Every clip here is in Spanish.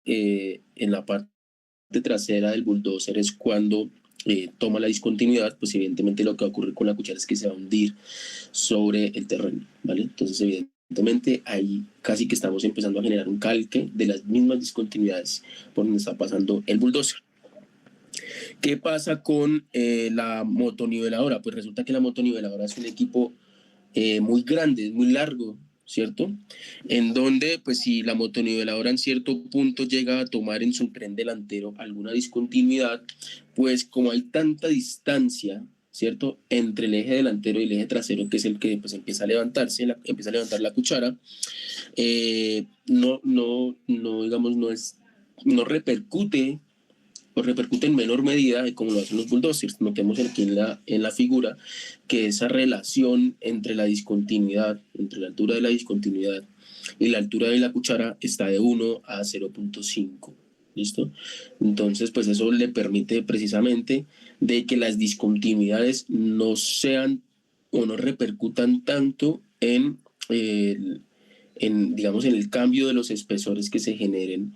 En la parte trasera del bulldozer es cuando toma la discontinuidad, pues evidentemente lo que va a ocurrir con la cuchara es que se va a hundir sobre el terreno, ¿vale? Entonces, evidentemente evidentemente ahí casi que estamos empezando a generar un calque de las mismas discontinuidades por donde está pasando el bulldozer. ¿Qué pasa con la motoniveladora? Pues resulta que la motoniveladora es un equipo muy grande, muy largo, ¿cierto? En donde, pues si la motoniveladora en cierto punto llega a tomar en su tren delantero alguna discontinuidad, pues como hay tanta distancia, ¿cierto? Entre el eje delantero y el eje trasero, que es el que pues empieza a levantarse, empieza a levantar la cuchara, digamos, no repercute o repercute en menor medida de como lo hacen los bulldozers. Notemos aquí en la figura que esa relación entre la discontinuidad, entre la altura de la discontinuidad y la altura de la cuchara está de 1 a 0.5. ¿Listo? Entonces, pues eso le permite precisamente de que las discontinuidades no sean o no repercutan tanto digamos, en el cambio de los espesores que se generen,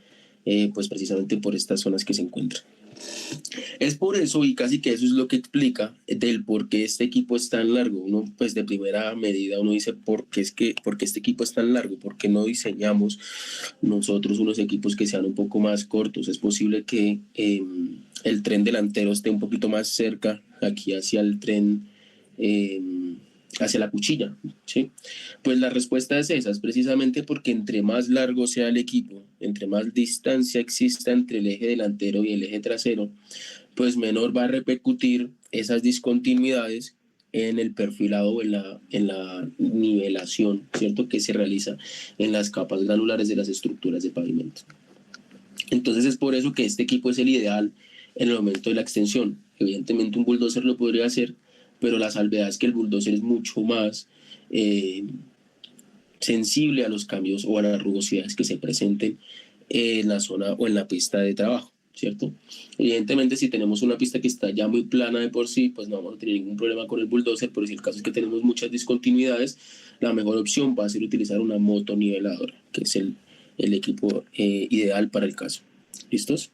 pues precisamente por estas zonas que se encuentran. Es por eso, y casi que eso es lo que explica del por qué este equipo es tan largo. Uno, pues de primera medida, uno dice, ¿por qué este equipo es tan largo? ¿Por qué no diseñamos nosotros unos equipos que sean un poco más cortos? Es posible que el tren delantero esté un poquito más cerca aquí hacia el tren, hacia la cuchilla, ¿sí? Pues la respuesta es esa, es precisamente porque entre más largo sea el equipo, entre más distancia exista entre el eje delantero y el eje trasero, pues menor va a repercutir esas discontinuidades en el perfilado o en la nivelación, ¿cierto? Que se realiza en las capas granulares de las estructuras de pavimento. Entonces es por eso que este equipo es el ideal en el momento de la extensión. Evidentemente un bulldozer lo podría hacer, pero la salvedad es que el bulldozer es mucho más sensible a los cambios o a las rugosidades que se presenten en la zona o en la pista de trabajo, ¿cierto? Evidentemente, si tenemos una pista que está ya muy plana de por sí, pues no vamos a tener ningún problema con el bulldozer, pero si el caso es que tenemos muchas discontinuidades, la mejor opción va a ser utilizar una motoniveladora, que es el equipo ideal para el caso. ¿Listos?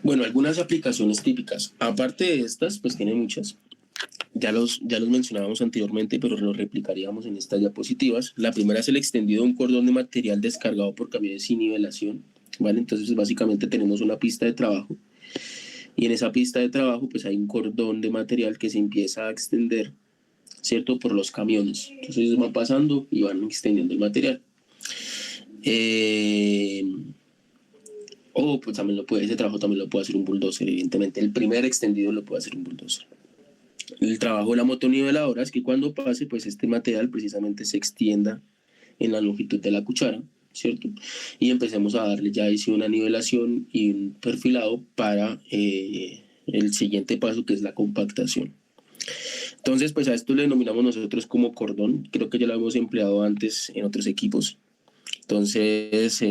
Bueno, algunas aplicaciones típicas. Aparte de estas, pues tiene muchas. Ya los mencionábamos anteriormente, pero los replicaríamos en estas diapositivas. La primera es el extendido de un cordón de material descargado por camiones sin nivelación, ¿vale? Entonces, básicamente tenemos una pista de trabajo y en esa pista de trabajo, pues hay un cordón de material que se empieza a extender, ¿cierto? Por los camiones. Entonces, ellos van pasando y van extendiendo el material. Pues también ese trabajo también lo puede hacer un bulldozer, evidentemente. El primer extendido lo puede hacer un bulldozer. El trabajo de la motoniveladora es que cuando pase, pues este material precisamente se extienda en la longitud de la cuchara, ¿cierto? Y empecemos a darle ya ahí sí una nivelación y un perfilado para el siguiente paso, que es la compactación. Entonces, pues a esto le denominamos nosotros como cordón. Creo que ya lo hemos empleado antes en otros equipos. Entonces,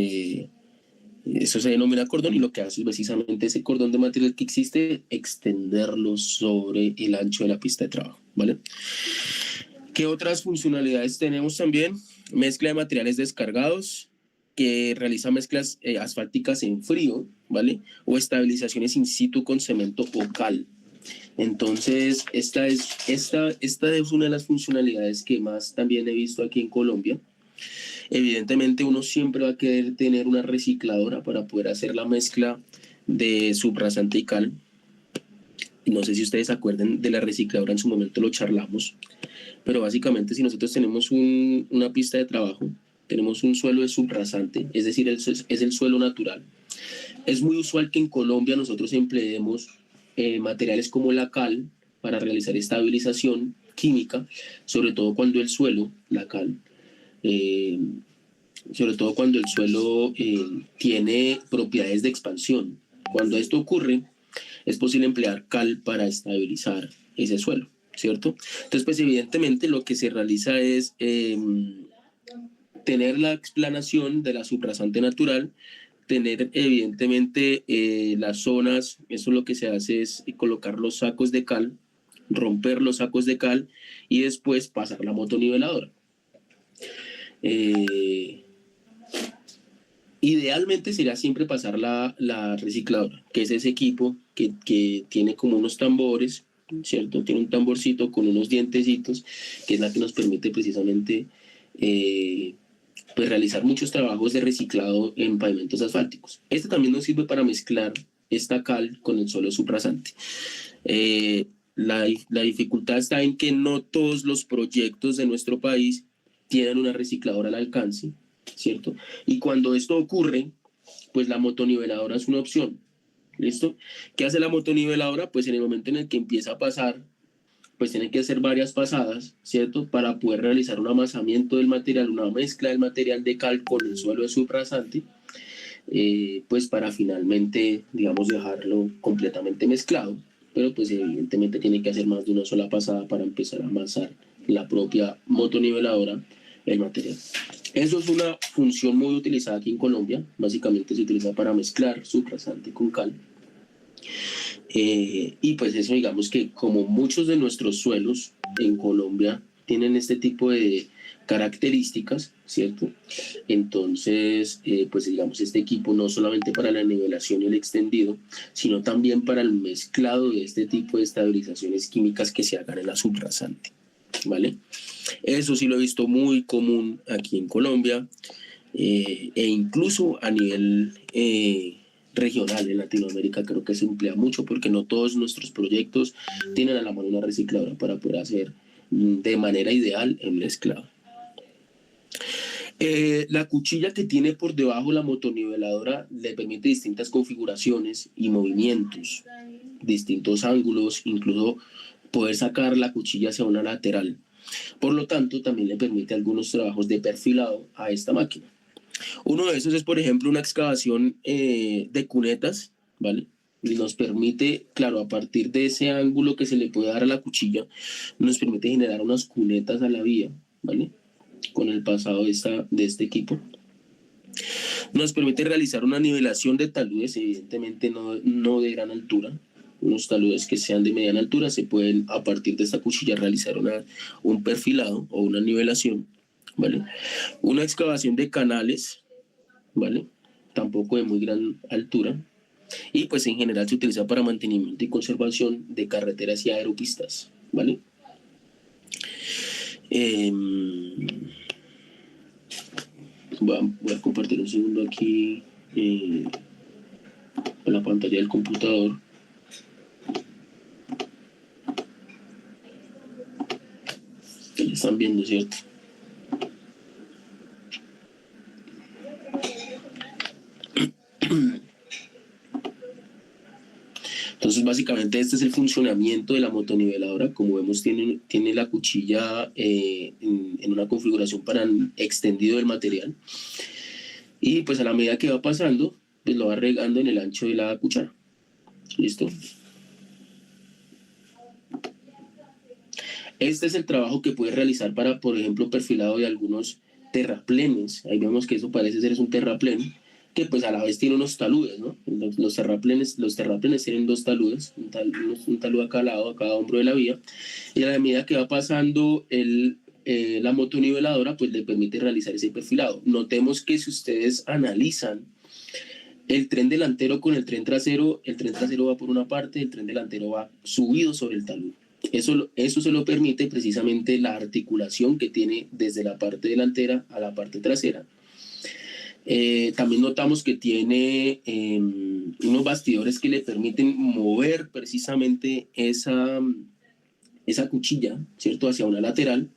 eso se denomina cordón y lo que hace es precisamente ese cordón de material que existe, extenderlo sobre el ancho de la pista de trabajo, ¿vale? ¿Qué otras funcionalidades tenemos también? Mezcla de materiales descargados, que realiza mezclas asfálticas en frío, ¿vale? O estabilizaciones in situ con cemento o cal. Entonces, esta es una de las funcionalidades que más también he visto aquí en Colombia. Evidentemente uno siempre va a querer tener una recicladora para poder hacer la mezcla de subrasante y cal. No sé si ustedes se acuerdan de la recicladora, en su momento lo charlamos, pero básicamente si nosotros tenemos una pista de trabajo, tenemos un suelo de subrasante, es decir, es el suelo natural. Es muy usual que en Colombia nosotros empleemos materiales como la cal para realizar estabilización química, sobre todo cuando el suelo, la cal, sobre todo cuando el suelo tiene propiedades de expansión. Cuando esto ocurre, es posible emplear cal para estabilizar ese suelo, ¿cierto? Entonces, pues evidentemente lo que se realiza es tener la explanación de la subrasante natural, tener evidentemente las zonas, eso lo que se hace es colocar los sacos de cal, romper los sacos de cal y después pasar la motoniveladora. Idealmente sería siempre pasar la recicladora, que es ese equipo que tiene como unos tambores ¿cierto? Tiene un tamborcito con unos dientecitos, que es la que nos permite precisamente pues realizar muchos trabajos de reciclado en pavimentos asfálticos. Este también nos sirve para mezclar esta cal con el suelo subrasante. La dificultad está en que no todos los proyectos de nuestro país tienen una recicladora al alcance, ¿cierto? Y cuando esto ocurre, pues la motoniveladora es una opción. ¿Listo? ¿Qué hace la motoniveladora? Pues en el momento en el que empieza a pasar, pues tiene que hacer varias pasadas, ¿cierto? Para poder realizar un amasamiento del material, una mezcla del material de cal con el suelo de subrasante, pues para finalmente, digamos, dejarlo completamente mezclado, pero pues evidentemente tiene que hacer más de una sola pasada para empezar a amasar la propia motoniveladora, el material. Eso es una función muy utilizada aquí en Colombia, básicamente se utiliza para mezclar subrasante con cal. Y pues eso, digamos que como muchos de nuestros suelos en Colombia tienen este tipo de características, ¿cierto? Entonces, pues digamos, este equipo no solamente para la nivelación y el extendido, sino también para el mezclado de este tipo de estabilizaciones químicas que se hagan en la subrasante, ¿vale? Eso sí lo he visto muy común aquí en Colombia, e incluso a nivel regional en Latinoamérica creo que se emplea mucho porque no todos nuestros proyectos tienen a la mano una recicladora para poder hacer de manera ideal el mezclado. La cuchilla que tiene por debajo la motoniveladora le permite distintas configuraciones y movimientos, distintos ángulos, incluso poder sacar la cuchilla hacia una lateral. Por lo tanto, también le permite algunos trabajos de perfilado a esta máquina. Uno de esos es, por ejemplo, una excavación de cunetas, ¿vale? Y nos permite, claro, a partir de ese ángulo que se le puede dar a la cuchilla, nos permite generar unas cunetas a la vía, ¿vale? Con el pasado de este equipo. Nos permite realizar una nivelación de taludes, evidentemente no de gran altura. Unos taludes que sean de mediana altura se pueden, a partir de esta cuchilla, realizar un perfilado o una nivelación, ¿vale? Una excavación de canales, ¿vale? Tampoco de muy gran altura. Y pues en general se utiliza para mantenimiento y conservación de carreteras y aeropistas, ¿vale? Voy a compartir un segundo aquí en la pantalla del computador. Ya están viendo, ¿cierto? Entonces, básicamente, este es el funcionamiento de la motoniveladora. Como vemos, tiene la cuchilla en una configuración para extendido del material. Y pues a la medida que va pasando, pues lo va regando en el ancho de la cuchara. ¿Listo? Este es el trabajo que puede realizar para, por ejemplo, perfilado de algunos terraplenes. Ahí vemos que eso parece ser un terraplén, que pues a la vez tiene unos taludes, ¿no? Los terraplenes tienen dos taludes, un talud a cada hombro de la vía, y a la medida que va pasando la motoniveladora, pues le permite realizar ese perfilado. Notemos que si ustedes analizan el tren delantero con el tren trasero va por una parte, el tren delantero va subido sobre el talud. Eso se lo permite precisamente la articulación que tiene desde la parte delantera a la parte trasera. También notamos que tiene unos bastidores que le permiten mover precisamente esa cuchilla, ¿cierto?, hacia una lateral.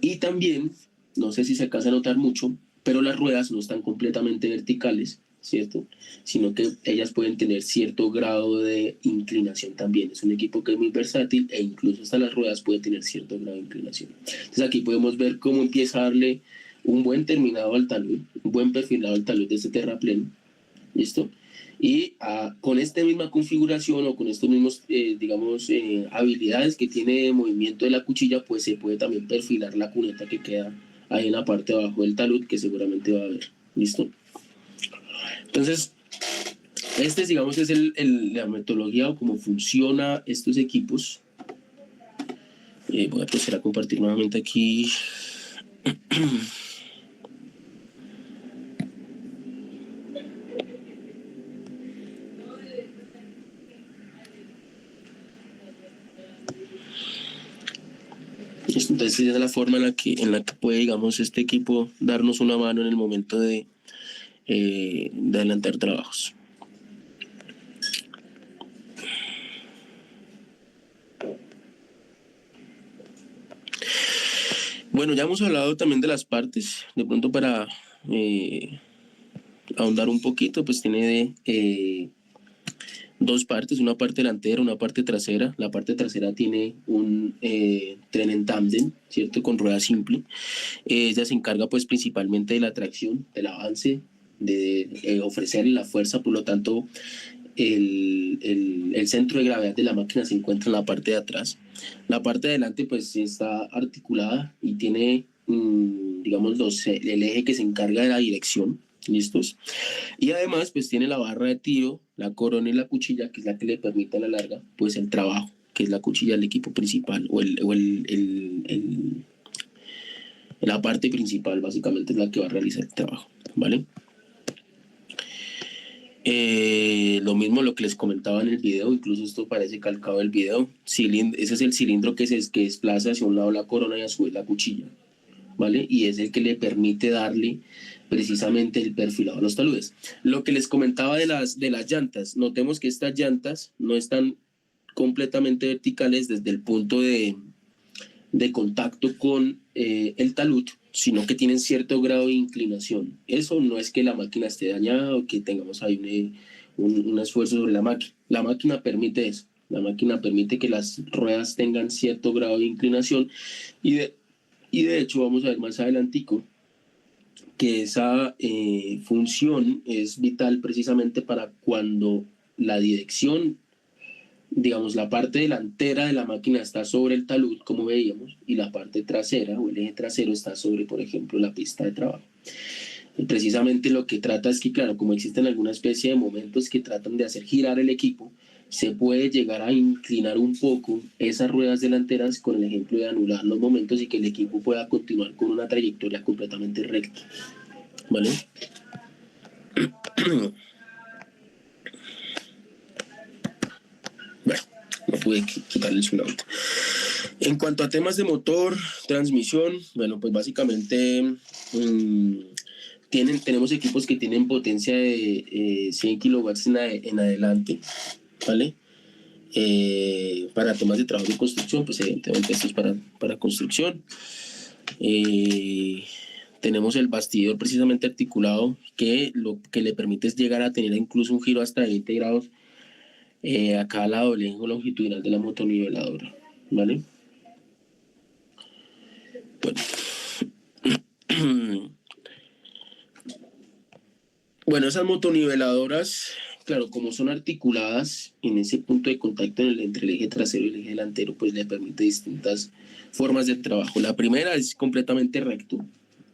Y también, no sé si se alcanza a notar mucho, pero las ruedas no están completamente verticales, ¿cierto? Sino que ellas pueden tener cierto grado de inclinación también. Es un equipo que es muy versátil e incluso hasta las ruedas pueden tener cierto grado de inclinación. Entonces aquí podemos ver cómo empieza a darle un buen terminado al talud, un buen perfilado al talud de este terraplén. ¿Listo? Y con esta misma configuración o con estos mismos, digamos, habilidades que tiene de movimiento de la cuchilla, pues se puede también perfilar la cuneta que queda ahí en la parte de abajo del talud, que seguramente va a ver. ¿Listo? Entonces, digamos, es la metodología o cómo funciona estos equipos. Voy a proceder a compartir nuevamente aquí. Entonces esa es la forma en la que puede, digamos, este equipo darnos una mano en el momento de adelantar trabajos. Bueno, ya hemos hablado también de las partes, de pronto para ahondar un poquito, pues tiene dos partes, una parte delantera, una parte trasera. La parte trasera tiene un tren en tándem, ¿cierto? Con rueda simple. Ella se encarga pues principalmente de la tracción, del avance, de ofrecerle la fuerza, por lo tanto el centro de gravedad de la máquina se encuentra en la parte de atrás. La parte de adelante pues está articulada y tiene, digamos, el eje que se encarga de la dirección. ¿Listos? Y además pues tiene la barra de tiro, la corona y la cuchilla, que es la que le permite a la larga pues el trabajo, que es la cuchilla del equipo principal la parte principal básicamente es la que va a realizar el trabajo, ¿vale? Lo mismo lo que les comentaba en el video, incluso esto parece calcado del video. Ese es el cilindro que desplaza hacia un lado la corona y a su vez la cuchilla, ¿vale? Y es el que le permite darle precisamente el perfilado a los taludes. Lo que les comentaba de las llantas, notemos que estas llantas no están completamente verticales desde el punto de contacto con el talud, sino que tienen cierto grado de inclinación. Eso no es que la máquina esté dañada o que tengamos ahí un esfuerzo sobre la máquina. La máquina permite eso. La máquina permite que las ruedas tengan cierto grado de inclinación y de hecho vamos a ver más adelantico que esa función es vital precisamente para cuando la dirección, digamos, la parte delantera de la máquina está sobre el talud, como veíamos, y la parte trasera o el eje trasero está sobre, por ejemplo, la pista de trabajo. Y precisamente lo que trata es que, claro, como existen alguna especie de momentos que tratan de hacer girar el equipo, se puede llegar a inclinar un poco esas ruedas delanteras con el ejemplo de anular los momentos y que el equipo pueda continuar con una trayectoria completamente recta. ¿Vale? Bueno, no pude quitarle su auto. En cuanto a temas de motor, transmisión, bueno, pues básicamente tenemos equipos que tienen potencia de 100 kilowatts en adelante, ¿vale? Para temas de trabajo de construcción, pues evidentemente esto es para construcción. Tenemos el bastidor precisamente articulado que lo que le permite es llegar a tener incluso un giro hasta 20 grados a cada lado del eje longitudinal de la motoniveladora, ¿vale? Bueno, esas motoniveladoras, claro, como son articuladas en ese punto de contacto entre el eje trasero y el eje delantero, pues le permite distintas formas de trabajo. La primera es completamente recto,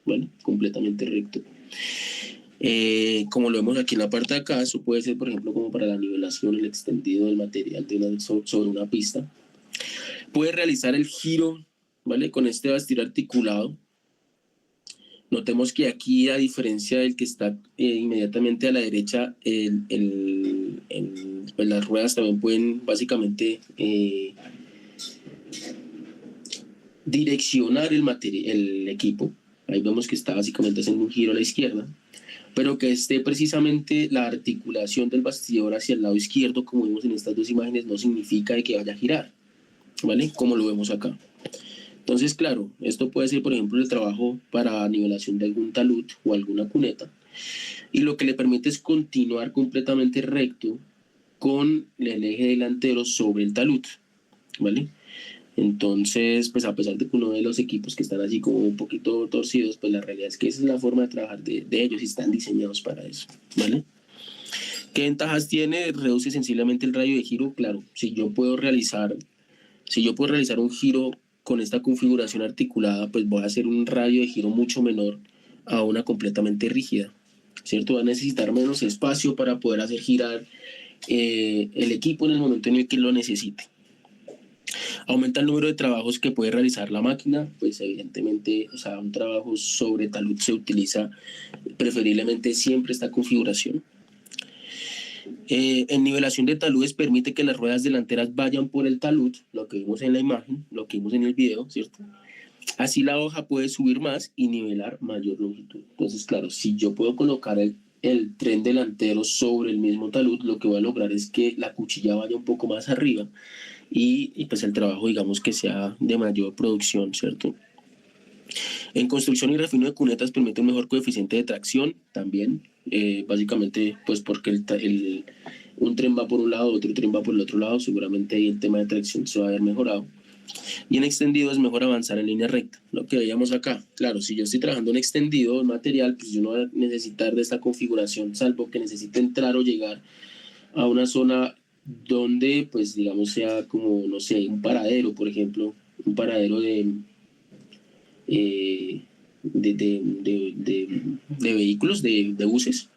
¿vale? Completamente recto. Como lo vemos aquí en la parte de acá, eso puede ser, por ejemplo, como para la nivelación, el extendido del material sobre una pista. Puede realizar el giro, ¿vale? Con este bastidor articulado. Notemos que aquí, a diferencia del que está inmediatamente a la derecha, pues las ruedas también pueden básicamente direccionar el equipo. Ahí vemos que está básicamente haciendo un giro a la izquierda, pero que esté precisamente la articulación del bastidor hacia el lado izquierdo, como vemos en estas dos imágenes, no significa que vaya a girar, ¿vale? Como lo vemos acá. Entonces, claro, esto puede ser, por ejemplo, el trabajo para nivelación de algún talud o alguna cuneta, y lo que le permite es continuar completamente recto con el eje delantero sobre el talud, ¿vale? Entonces, pues a pesar de que uno de los equipos que están así como un poquito torcidos, pues la realidad es que esa es la forma de trabajar de ellos y están diseñados para eso, ¿vale? ¿Qué ventajas tiene? Reduce sensiblemente el radio de giro. Claro, si yo puedo realizar un giro con esta configuración articulada, pues voy a hacer un radio de giro mucho menor a una completamente rígida, ¿cierto? Va a necesitar menos espacio para poder hacer girar el equipo en el momento en el que lo necesite. Aumenta el número de trabajos que puede realizar la máquina, pues evidentemente, o sea, un trabajo sobre talud se utiliza preferiblemente siempre esta configuración. En nivelación de taludes permite que las ruedas delanteras vayan por el talud, lo que vimos en la imagen, lo que vimos en el video, ¿cierto? Así la hoja puede subir más y nivelar mayor longitud. Entonces, claro, si yo puedo colocar el tren delantero sobre el mismo talud, lo que voy a lograr es que la cuchilla vaya un poco más arriba y pues el trabajo, digamos, que sea de mayor producción, ¿cierto? En construcción y refino de cunetas permite un mejor coeficiente de tracción también, básicamente pues porque un tren va por un lado, otro tren va por el otro lado, seguramente ahí el tema de tracción se va a ver mejorado. Y en extendido es mejor avanzar en línea recta, lo que veíamos acá. Claro, si yo estoy trabajando en extendido, en material, pues yo no voy a necesitar de esta configuración, salvo que necesite entrar o llegar a una zona donde, pues digamos, sea como, no sé, un paradero, por ejemplo, un paradero eh, de vehículos, de buses,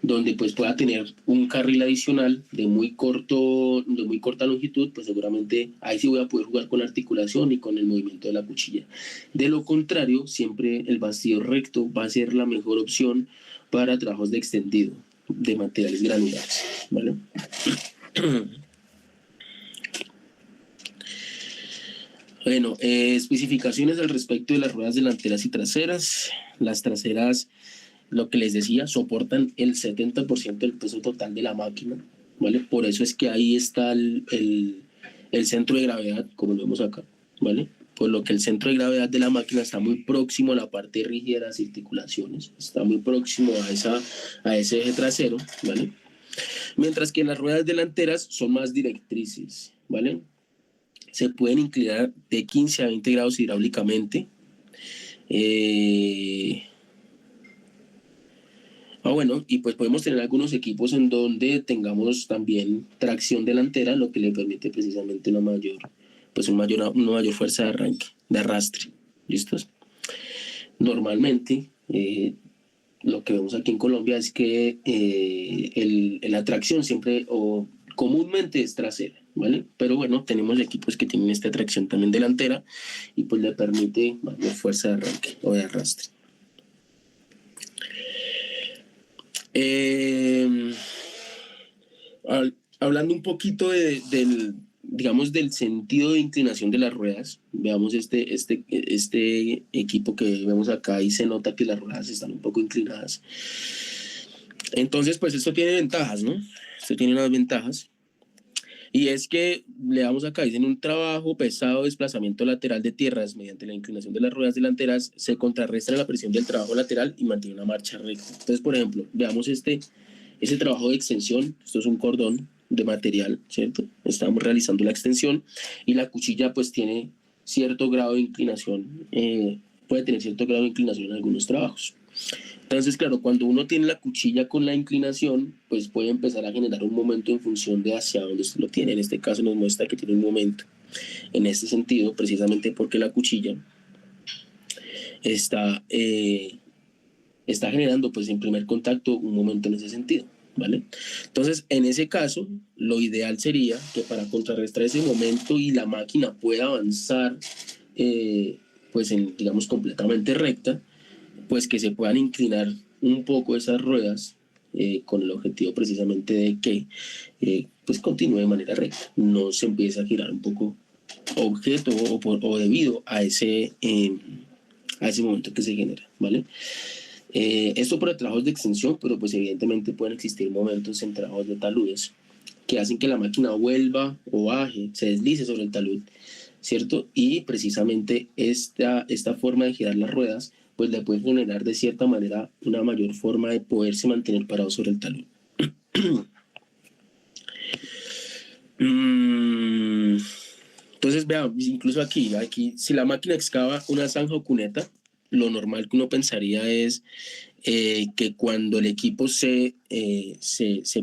donde pues pueda tener un carril adicional de muy corta longitud, pues seguramente ahí sí voy a poder jugar con la articulación y con el movimiento de la cuchilla. De lo contrario, siempre el bastidor recto va a ser la mejor opción para trabajos de extendido de materiales granulares, ¿vale? Bueno, especificaciones al respecto de las ruedas delanteras y traseras. Las traseras, lo que les decía, soportan el 70% del peso total de la máquina, ¿vale? Por eso es que ahí está el centro de gravedad, como lo vemos acá, ¿vale? Por lo que el centro de gravedad de la máquina está muy próximo a la parte rígida de las articulaciones, está muy próximo a ese eje trasero, ¿vale? Mientras que las ruedas delanteras son más directrices, ¿vale? Se pueden inclinar de 15 a 20 grados hidráulicamente. Bueno, y pues podemos tener algunos equipos en donde tengamos también tracción delantera, lo que le permite precisamente una mayor fuerza de arranque, de arrastre. ¿Listos? Normalmente, lo que vemos aquí en Colombia es que la tracción siempre o comúnmente es trasera, ¿vale? Pero bueno, tenemos equipos que tienen esta tracción también delantera y pues le permite mayor fuerza de arranque o de arrastre. Hablando un poquito digamos, del sentido de inclinación de las ruedas, veamos este equipo que vemos acá y se nota que las ruedas están un poco inclinadas. Entonces, pues esto tiene ventajas, ¿no? Esto tiene unas ventajas. Y es que le damos acá, dicen un trabajo pesado de desplazamiento lateral de tierras mediante la inclinación de las ruedas delanteras se contrarresta la presión del trabajo lateral y mantiene una marcha recta. Entonces, por ejemplo, veamos ese trabajo de extensión. Esto es un cordón de material, ¿cierto? Estamos realizando la extensión y la cuchilla pues tiene cierto grado de inclinación, puede tener cierto grado de inclinación en algunos trabajos. Entonces, claro, cuando uno tiene la cuchilla con la inclinación, pues puede empezar a generar un momento en función de hacia dónde usted lo tiene. En este caso nos muestra que tiene un momento en este sentido, precisamente porque la cuchilla está generando, pues en primer contacto, un momento en ese sentido, ¿vale? Entonces, en ese caso, lo ideal sería que para contrarrestar ese momento y la máquina pueda avanzar, pues digamos, completamente recta, pues que se puedan inclinar un poco esas ruedas con el objetivo precisamente de que pues continúe de manera recta, no se empiece a girar un poco objeto o debido a ese momento que se genera, ¿vale? Esto para trabajos de extensión, pero pues evidentemente pueden existir momentos en trabajos de taludes que hacen que la máquina vuelva o baje, se deslice sobre el talud, ¿cierto? Y precisamente esta forma de girar las ruedas pues le puede generar de cierta manera una mayor forma de poderse mantener parado sobre el talud. Entonces, vean, incluso aquí, si la máquina excava una zanja o cuneta, lo normal que uno pensaría es que cuando el equipo se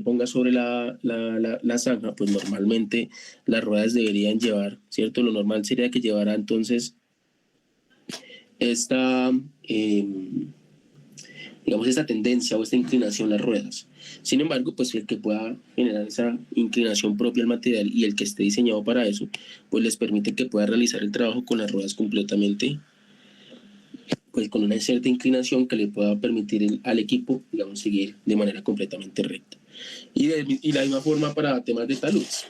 ponga sobre la zanja, pues normalmente las ruedas deberían llevar, ¿cierto? Lo normal sería que llevara entonces esta tendencia o esta inclinación las ruedas. Sin embargo, pues el que pueda generar esa inclinación propia al material y el que esté diseñado para eso, pues les permite que pueda realizar el trabajo con las ruedas completamente, pues con una cierta inclinación que le pueda permitir al equipo, digamos, seguir de manera completamente recta. Y la misma forma para temas de taludes.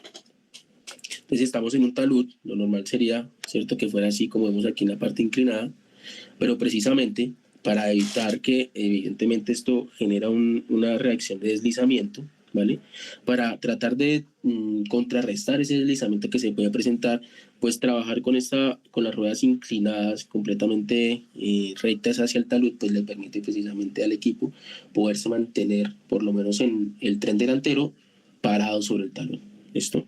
Entonces, si estamos en un talud, lo normal sería ¿cierto? Que fuera así como vemos aquí en la parte inclinada, pero precisamente para evitar que evidentemente esto genera una reacción de deslizamiento, ¿vale? Para tratar de contrarrestar ese deslizamiento que se puede presentar, pues trabajar con las ruedas inclinadas completamente rectas hacia el talud, pues le permite precisamente al equipo poderse mantener por lo menos en el tren delantero parado sobre el talud. ¿Listo?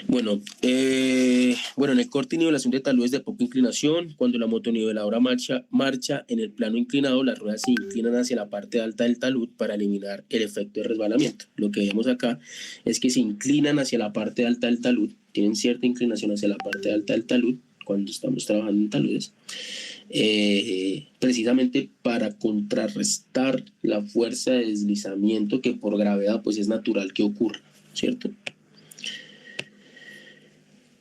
Bueno, en el corte y nivelación de taludes de poca inclinación, cuando la motoniveladora marcha en el plano inclinado, las ruedas se inclinan hacia la parte alta del talud para eliminar el efecto de resbalamiento. Lo que vemos acá es que se inclinan hacia la parte alta del talud, tienen cierta inclinación hacia la parte alta del talud cuando estamos trabajando en taludes, precisamente para contrarrestar la fuerza de deslizamiento que por gravedad pues es natural que ocurra, ¿cierto?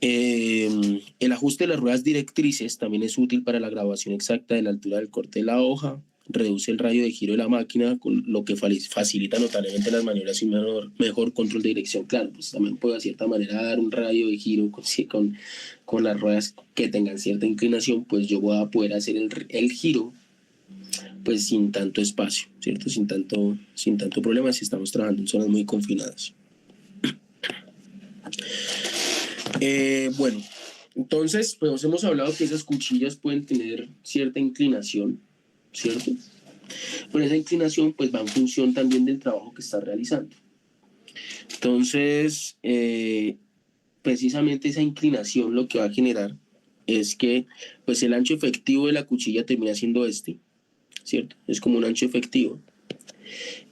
El ajuste de las ruedas directrices también es útil para la graduación exacta de la altura del corte de la hoja, reduce el radio de giro de la máquina, con lo que facilita notablemente las maniobras y mejor control de dirección. Claro, pues también puede de cierta manera dar un radio de giro con las ruedas que tengan cierta inclinación, pues yo voy a poder hacer el giro pues sin tanto espacio, ¿cierto? Sin tanto problema si estamos trabajando en zonas muy confinadas. Entonces, pues hemos hablado que esas cuchillas pueden tener cierta inclinación, ¿cierto? Pero esa inclinación pues va en función también del trabajo que está realizando. Entonces, precisamente esa inclinación lo que va a generar es que pues el ancho efectivo de la cuchilla termina siendo ¿cierto? Es como un ancho efectivo,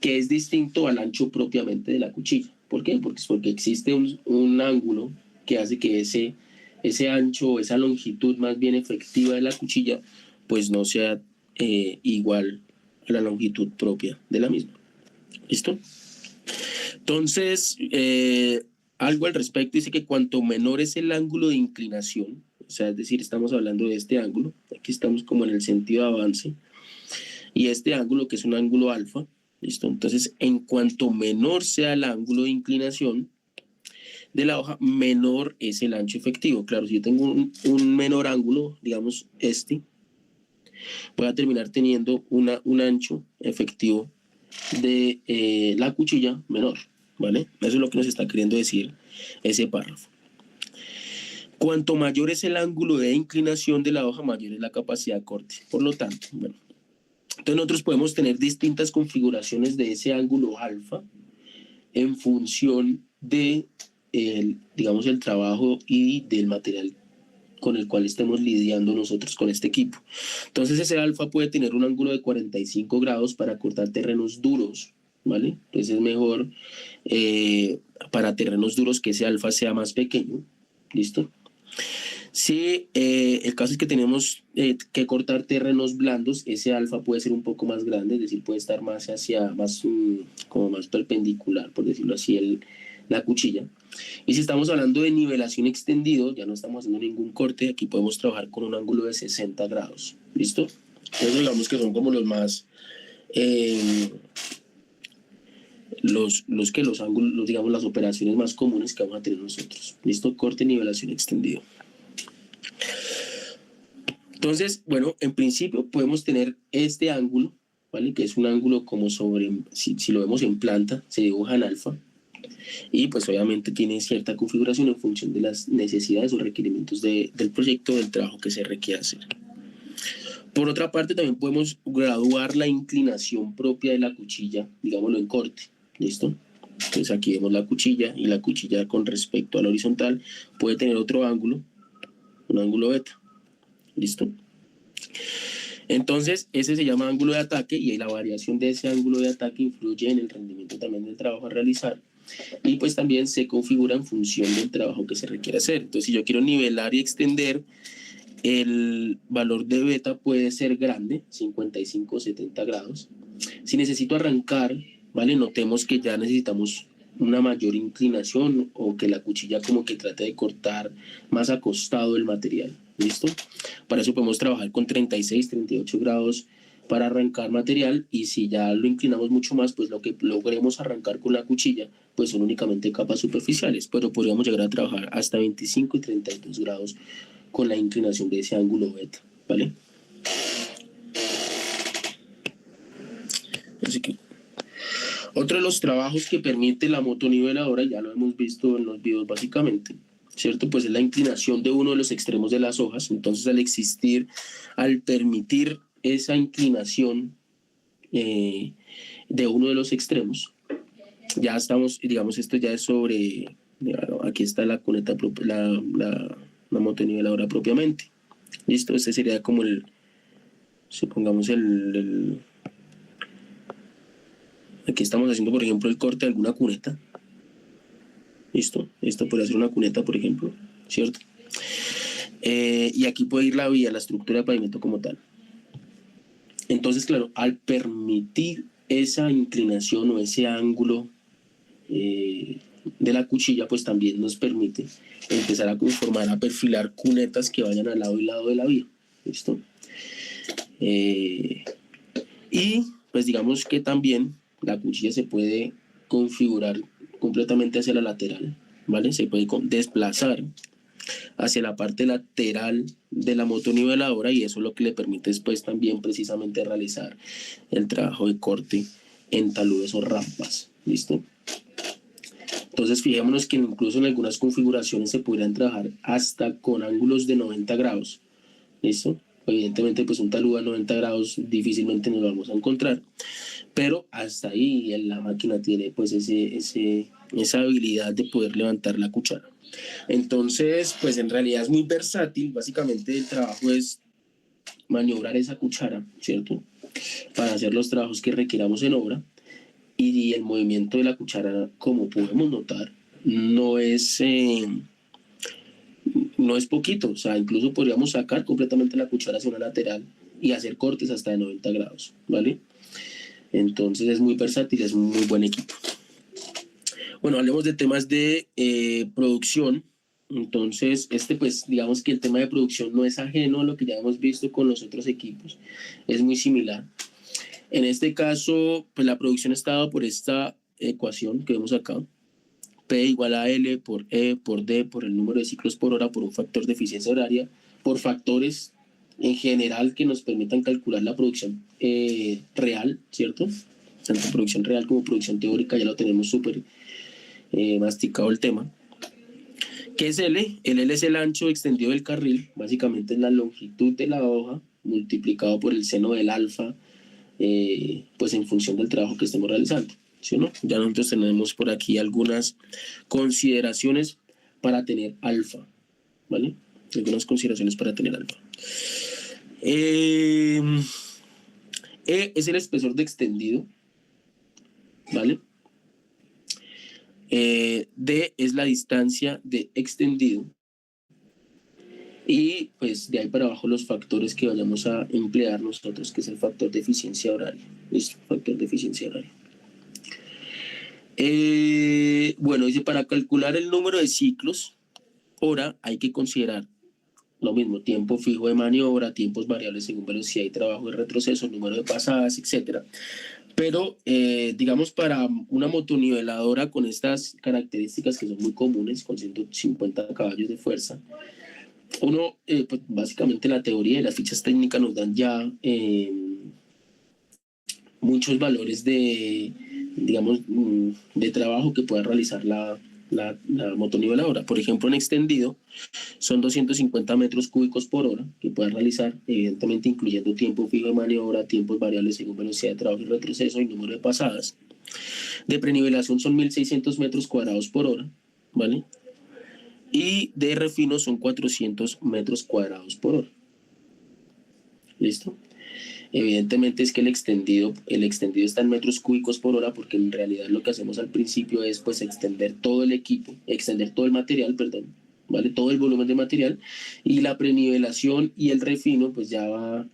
que es distinto al ancho propiamente de la cuchilla. ¿Por qué? Porque existe un ángulo que hace que ese ancho, esa longitud más bien efectiva de la cuchilla, pues no sea igual a la longitud propia de la misma. ¿Listo? Entonces, algo al respecto dice que cuanto menor es el ángulo de inclinación, o sea, es decir, estamos hablando de este ángulo, aquí estamos como en el sentido de avance, y este ángulo que es un ángulo alfa, ¿listo? Entonces, en cuanto menor sea el ángulo de inclinación de la hoja, menor es el ancho efectivo. Claro, si yo tengo un menor ángulo, digamos voy a terminar teniendo un ancho efectivo de la cuchilla menor, ¿vale? Eso es lo que nos está queriendo decir ese párrafo. Cuanto mayor es el ángulo de inclinación de la hoja, mayor es la capacidad de corte. Por lo tanto, entonces nosotros podemos tener distintas configuraciones de ese ángulo alfa en función de, digamos, el trabajo y del material con el cual estemos lidiando nosotros con este equipo. Entonces ese alfa puede tener un ángulo de 45 grados para cortar terrenos duros, ¿vale? Entonces es mejor para terrenos duros que ese alfa sea más pequeño, ¿listo? Si el caso es que tenemos que cortar terrenos blandos, ese alfa puede ser un poco más grande, es decir, puede estar más como más perpendicular, por decirlo así, la cuchilla. Y si estamos hablando de nivelación extendido, ya no estamos haciendo ningún corte, aquí podemos trabajar con un ángulo de 60 grados, ¿listo? Entonces digamos que son como los más, los ángulos, digamos, las operaciones más comunes que vamos a tener nosotros, ¿listo? Corte, nivelación extendido. Entonces, en principio podemos tener este ángulo, ¿vale? Que es un ángulo como si lo vemos en planta, se dibuja en alfa, y pues obviamente tiene cierta configuración en función de las necesidades o requerimientos del proyecto, del trabajo que se requiere hacer. Por otra parte, también podemos graduar la inclinación propia de la cuchilla, digámoslo en corte, ¿listo? Entonces aquí vemos la cuchilla, y la cuchilla con respecto a la horizontal puede tener otro ángulo, un ángulo beta. ¿Listo? Entonces, ese se llama ángulo de ataque, y la variación de ese ángulo de ataque influye en el rendimiento también del trabajo a realizar, y pues también se configura en función del trabajo que se requiere hacer. Entonces, si yo quiero nivelar y extender, el valor de beta puede ser grande, 55 o 70 grados. Si necesito arrancar, ¿vale? Notemos que ya necesitamos una mayor inclinación, o que la cuchilla como que trate de cortar más acostado el material. ¿Listo? Para eso podemos trabajar con 36, 38 grados para arrancar material, y si ya lo inclinamos mucho más, pues lo que logremos arrancar con la cuchilla pues son únicamente capas superficiales, pero podríamos llegar a trabajar hasta 25 y 32 grados con la inclinación de ese ángulo beta, ¿vale? Así que otro de los trabajos que permite la motoniveladora, ya lo hemos visto en los videos básicamente, ¿cierto? Pues es la inclinación de uno de los extremos de las hojas. Entonces, al permitir esa inclinación de uno de los extremos, ya estamos, digamos, esto ya es sobre, aquí está la cuneta, la motoniveladora propiamente. ¿Listo? Este sería como supongamos aquí estamos haciendo, por ejemplo, el corte de alguna cuneta. ¿Listo? Esto podría ser una cuneta, por ejemplo, ¿cierto? Y aquí puede ir la vía, la estructura de pavimento como tal. Entonces, claro, al permitir esa inclinación o ese ángulo de la cuchilla, pues también nos permite empezar a conformar, a perfilar cunetas que vayan al lado y lado de la vía. ¿Listo? Y pues digamos que también la cuchilla se puede configurar completamente hacia la lateral, ¿vale? Se puede desplazar hacia la parte lateral de la motoniveladora, y eso es lo que le permite después también precisamente realizar el trabajo de corte en taludes o rampas. ¿Listo? Entonces fijémonos que incluso en algunas configuraciones se podrían trabajar hasta con ángulos de 90 grados. ¿Listo? Evidentemente pues un talud a 90 grados difícilmente nos lo vamos a encontrar, pero hasta ahí la máquina tiene pues esa habilidad de poder levantar la cuchara. Entonces pues en realidad es muy versátil. Básicamente el trabajo es maniobrar esa cuchara, ¿cierto?, para hacer los trabajos que requiramos en obra, y el movimiento de la cuchara, como podemos notar, no es poquito. O sea, incluso podríamos sacar completamente la cuchara hacia una lateral y hacer cortes hasta de 90 grados, ¿vale? Entonces es muy versátil, es un muy buen equipo. Bueno, hablemos de temas de producción. Entonces, pues digamos que el tema de producción no es ajeno a lo que ya hemos visto con los otros equipos, es muy similar. En este caso, pues la producción está dada por esta ecuación que vemos acá: P igual a L por E por D por el número de ciclos por hora por un factor de eficiencia horaria, por factores en general que nos permitan calcular la producción real, ¿cierto? Tanto producción real como producción teórica, ya lo tenemos súper masticado el tema. ¿Qué es L? El L es el ancho extendido del carril, básicamente es la longitud de la hoja multiplicado por el seno del alfa, pues en función del trabajo que estemos realizando, ¿sí o no? Ya nosotros tenemos por aquí algunas consideraciones para tener alfa, ¿vale? Algunas consideraciones para tener alfa. E es el espesor de extendido, ¿vale? D es la distancia de extendido, y pues de ahí para abajo los factores que vayamos a emplear nosotros, que es el factor de eficiencia horaria. ¿Listo? Factor de eficiencia horaria. Bueno, dice, para calcular el número de ciclos hora hay que considerar lo mismo: tiempo fijo de maniobra, tiempos variables según velocidad y trabajo de retroceso, número de pasadas, etcétera. Pero digamos, para una motoniveladora con estas características, que son muy comunes, con 150 caballos de fuerza, uno, pues básicamente la teoría y las fichas técnicas nos dan ya muchos valores de, digamos, de trabajo que pueda realizar la motoniveladora. Por ejemplo, en extendido son 250 metros cúbicos por hora que pueda realizar, evidentemente incluyendo tiempo fijo de maniobra, tiempos variables según velocidad de trabajo y retroceso y número de pasadas. De prenivelación son 1600 metros cuadrados por hora, ¿vale? Y de refino son 400 metros cuadrados por hora. ¿Listo? Evidentemente es que el extendido está en metros cúbicos por hora, porque en realidad lo que hacemos al principio es pues extender todo el material, perdón, ¿vale? Todo el volumen de material, y la prenivelación y el refino pues ya va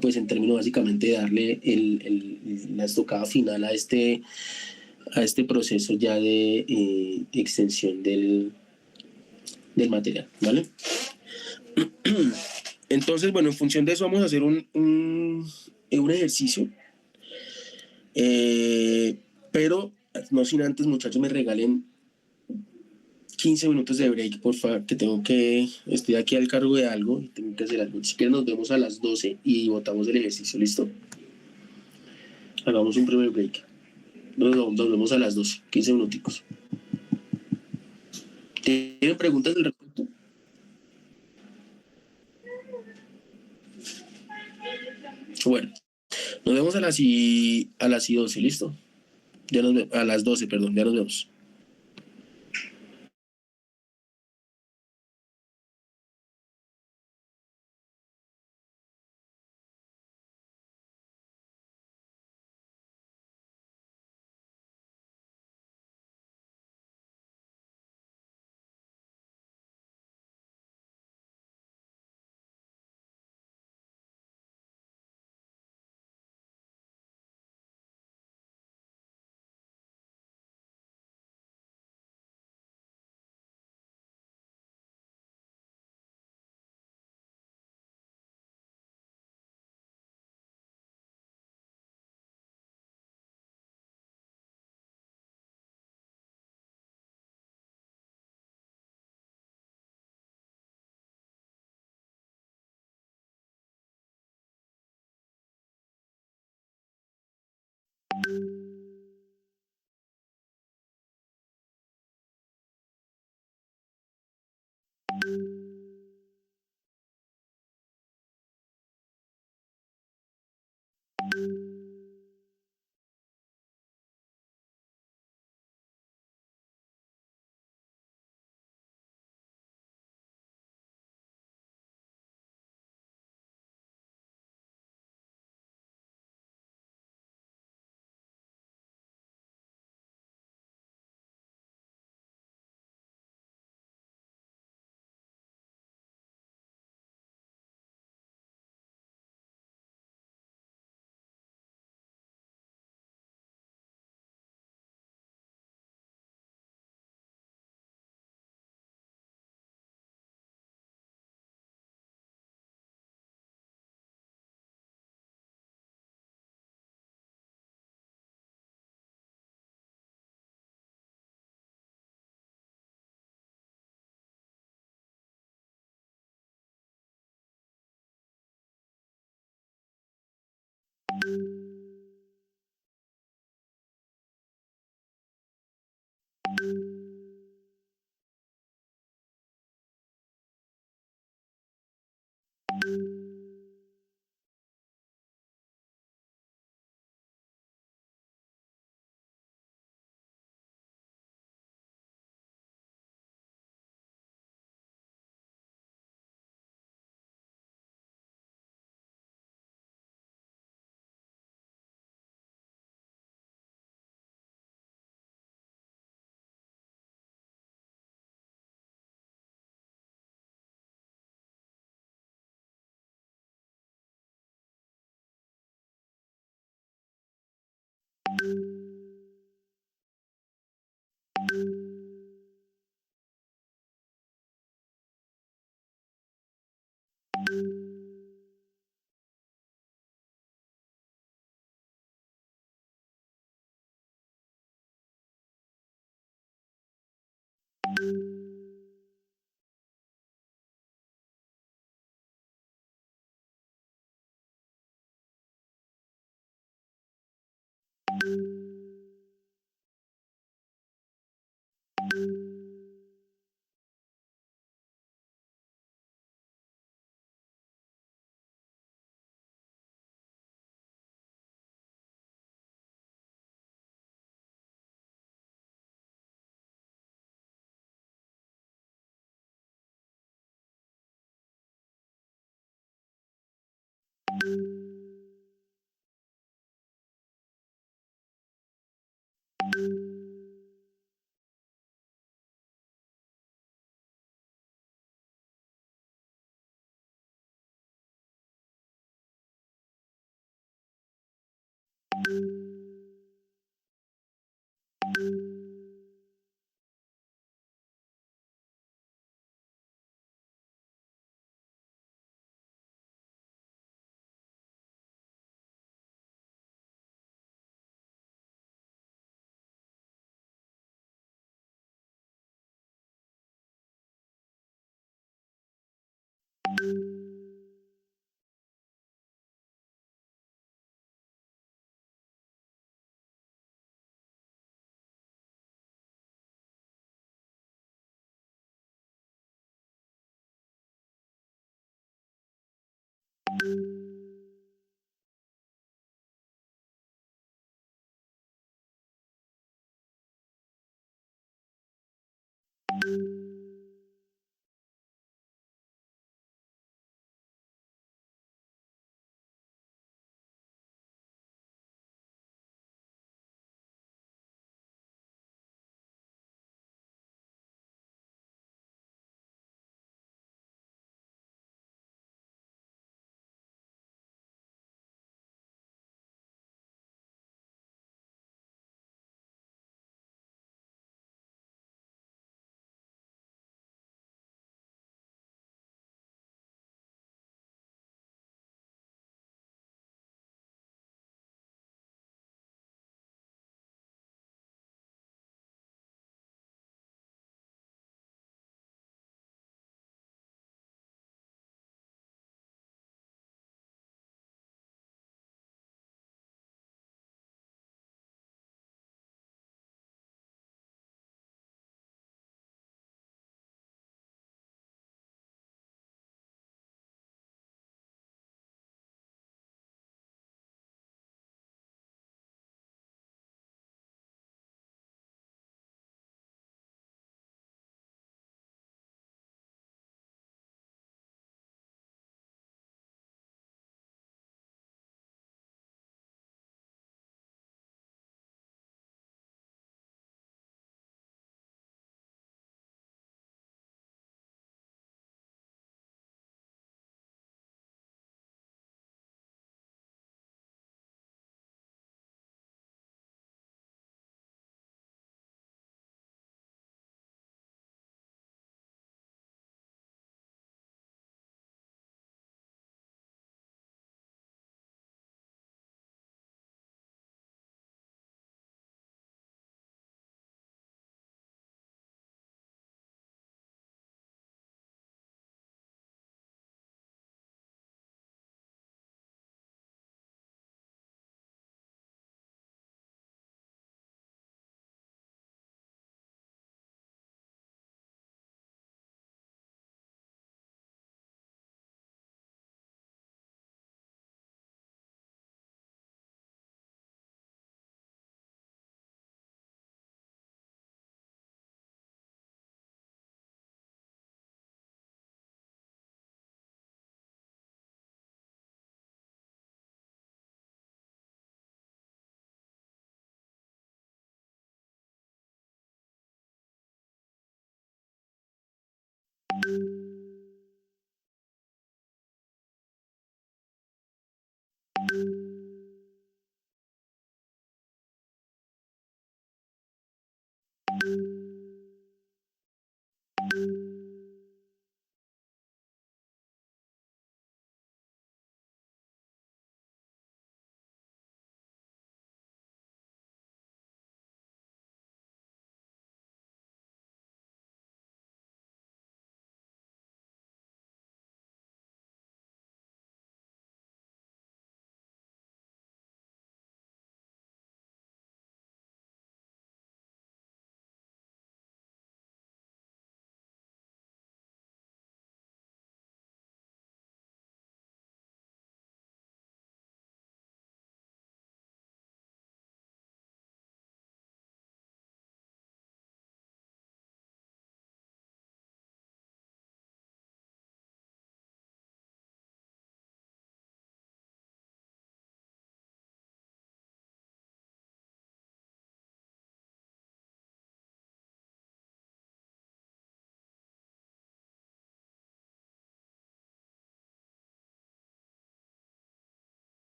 pues en términos básicamente de darle la estocada final a este proceso ya de extensión del material, ¿vale? Entonces, bueno, en función de eso vamos a hacer un ejercicio, pero no sin antes, muchachos, me regalen 15 minutos de break, por favor, que estoy aquí al cargo de algo y tengo que hacer algo. Si quieren nos vemos a las 12 y votamos el ejercicio, ¿listo? Hagamos un primer break. Nos vemos a las 12, 15 minuticos. ¿Tienen preguntas al respecto? Bueno, nos vemos a las y 12, ¿listo? A las 12, perdón, ya nos vemos.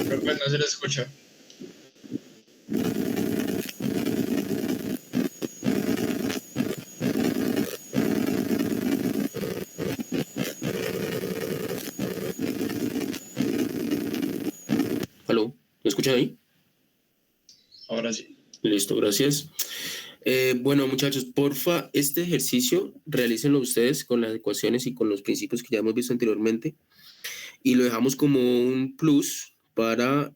Creo que no se lo escucha. ¿Aló? ¿Me escuchan ahí? Ahora sí. Listo, gracias. Bueno, muchachos, porfa, este ejercicio realícenlo ustedes con las ecuaciones y con los principios que ya hemos visto anteriormente y lo dejamos como un plus para,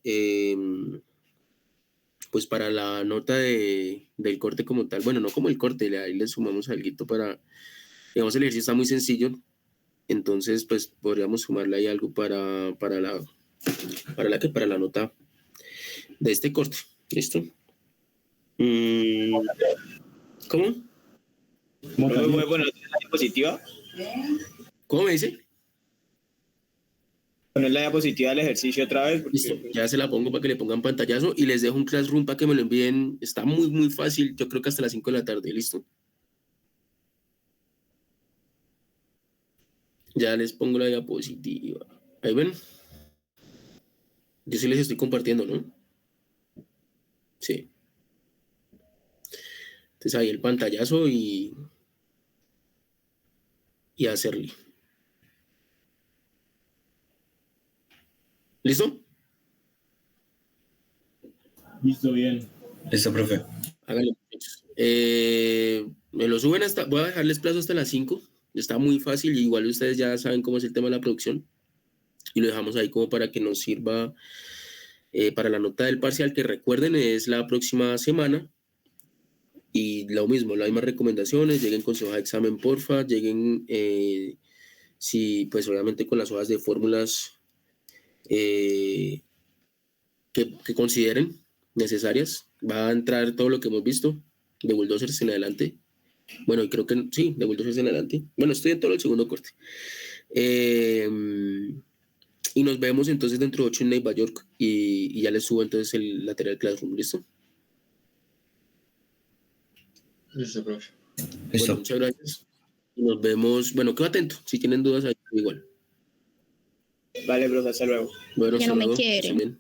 pues para la nota del corte como tal. Bueno, no como el corte, ahí le sumamos algo para, digamos, el ejercicio está muy sencillo, entonces pues podríamos sumarle ahí algo para la nota de este corte. ¿Listo? ¿Cómo? Bueno, ¿tienes la diapositiva? ¿Cómo me dice? Poner la diapositiva del ejercicio otra vez. Porque... Listo, ya se la pongo para que le pongan pantallazo y les dejo un Classroom para que me lo envíen. Está muy, muy fácil. Yo creo que hasta las 5 de la tarde. ¿Listo? Ya les pongo la diapositiva. Ahí ven. Yo sí les estoy compartiendo, ¿no? Sí. Entonces ahí el pantallazo y hacerle. ¿Listo? Listo, bien. Listo, profe. Háganlo, muchachos. Me lo suben hasta, voy a dejarles plazo hasta las 5. Está muy fácil, igual ustedes ya saben cómo es el tema de la producción. Y lo dejamos ahí como para que nos sirva para la nota del parcial, que recuerden es la próxima semana. Y lo mismo, las mismas recomendaciones, lleguen con su hoja de examen, porfa, lleguen, si, pues obviamente con las hojas de fórmulas que consideren necesarias. Va a entrar todo lo que hemos visto, de bulldozers en adelante. Bueno, y creo que sí, de bulldozers en adelante. Bueno, estoy en todo el segundo corte. Y nos vemos entonces dentro de 8 en Nueva York y ya les subo entonces el lateral Classroom, ¿listo? Listo, profe. Listo. Bueno, muchas gracias. Nos vemos. Bueno, quedo atento. Si tienen dudas, ahí igual. Vale, profe, hasta luego. Bueno, Ya hasta no me luego. quiere.